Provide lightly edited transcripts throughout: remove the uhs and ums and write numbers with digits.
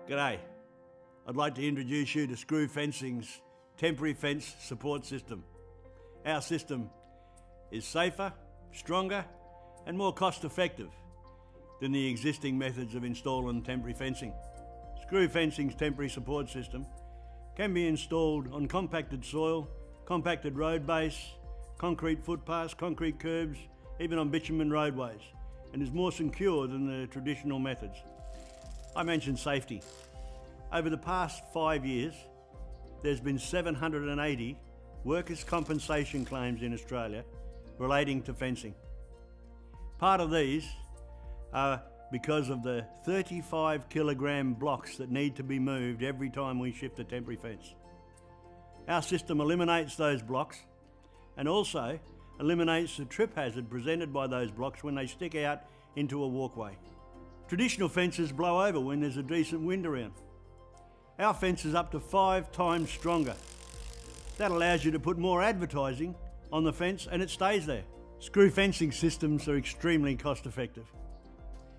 G'day. I'd like to introduce you to Screw Fencing's temporary fence support system. Our system is safer, stronger and more cost effective than the existing methods of installing temporary fencing. Screw Fencing's temporary support system can be installed on compacted soil, compacted road base, concrete footpaths, concrete curbs, even on bitumen roadways, and is more secure than the traditional methods. I mentioned safety. Over the past 5 years, there's been 780 workers' compensation claims in Australia relating to fencing. Part of these are because of the 35 kilogram blocks that need to be moved every time we shift a temporary fence. Our system eliminates those blocks and also eliminates the trip hazard presented by those blocks when they stick out into a walkway. Traditional fences blow over when there's a decent wind around. Our fence is up to 5 times stronger. That allows you to put more advertising on the fence and it stays there. Screw fencing systems are extremely cost effective.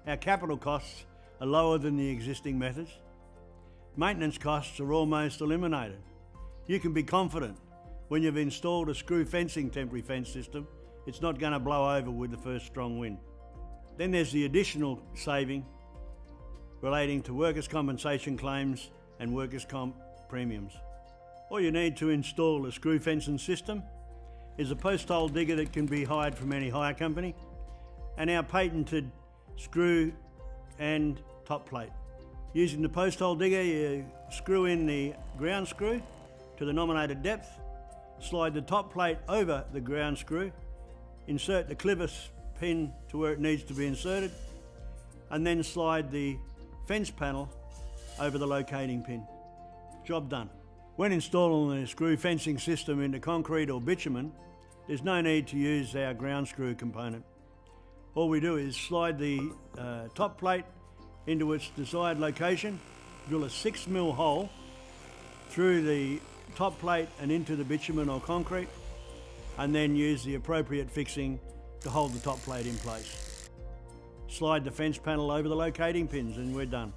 Our capital costs are lower than the existing methods. Maintenance costs are almost eliminated. You can be confident when you've installed a screw fencing temporary fence system, it's not going to blow over with the first strong wind. Then there's the additional saving relating to workers' compensation claims and workers' comp premiums. All you need to install a screw fencing system is a post hole digger that can be hired from any hire company and our patented screw and top plate. Using the post hole digger, you screw in the ground screw to the nominated depth, slide the top plate over the ground screw, insert the clivus pin to where it needs to be inserted, and then slide the fence panel over the locating pin. Job done. When installing the screw fencing system into concrete or bitumen, there's no need to use our ground screw component. All we do is slide the top plate into its desired location, drill a 6mm hole through the top plate and into the bitumen or concrete, and then use the appropriate fixing to hold the top plate in place. Slide the fence panel over the locating pins and we're done.